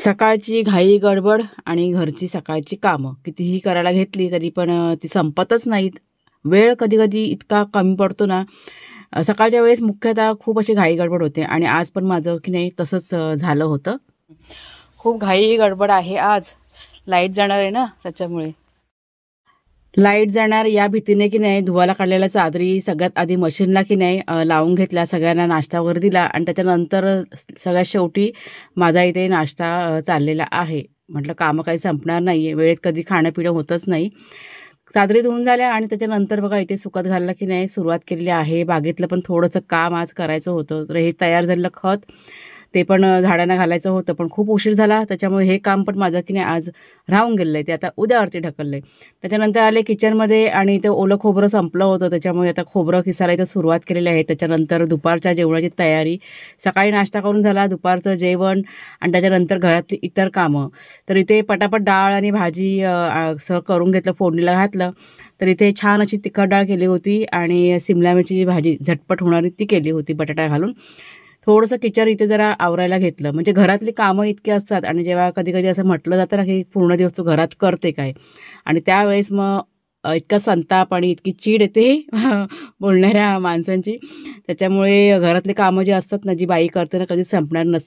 सकाळची घाई गडबड आणि घरची सकाळची कामं कितीही करायला घेतली तरी पण ती संपतच नाहीत. वेळ कधी-कधी इतका कमी पडतो ना, सकाळच्या वेळेस मुख्यतः खूप अशी घाई गडबड होते आणि आज पण माझं की नाही तसंच झालं होतं. खूप घाई गडबड आहे आज. लाईट जाणार आहे ना त्याच्यामुळे. लाईट जाणार या भीतीने की नाही धुवायला काढलेल्या चादरी सगळ्यात आधी मशीनला की नाही लावून घेतल्या, सगळ्यांना नाश्ता वगैरे दिला आणि त्याच्यानंतर सगळ्यात शेवटी माझा इथे नाश्ता चाललेला आहे. म्हटलं कामं काही संपणार नाही आहे, वेळेत कधी खाणं-पिणं होतच नाही. चादरी धुवून झाल्या आणि त्याच्यानंतर बघा इथे सुकत घालायला की नाही सुरुवात केलेली आहे. बागेतलं पण थोडंसं काम आज करायचं होतं. तर हे तयार झालेलं खत ते पण झाडांना घालायचं होतं, पण खूप उशीर झाला त्याच्यामुळे हे काम पण माझं की नाही आज राहून गेलेलं आहे. ते आता उद्यावरती ढकललं आहे. त्याच्यानंतर आले किचनमध्ये आणि ते ओलं खोबरं संपलं होतं, त्याच्यामुळे आता खोबरं किसायला इथं सुरुवात केलेली आहे. त्याच्यानंतर दुपारच्या जेवणाची तयारी. सकाळी नाश्ता करून झाला, दुपारचं जेवण आणि त्याच्यानंतर घरातली इतर कामं. तर इथे पटापट डाळ आणि भाजी सगळं करून घेतलं, फोडणीला घातलं. तर इथे छान अशी तिखट डाळ केली होती आणि सिमला मिरचीची भाजी झटपट होणारी ती केली होती बटाटा घालून. थोडंसं किचन इथे जरा आवरायला घेतलं. म्हणजे घरातली कामं इतकी असतात आणि जेव्हा कधी-कधी असं म्हटलं जातं ना, की पूर्ण दिवस तू घरात करते काय? आणि त्यावेळेस मग इतका संताप आणि इतकी चीड येते बोलणाऱ्या माणसांची. त्याच्यामुळे घरातली कामं जी असतात ना, जी बाई करते ना, कधीच संपणार नसतात.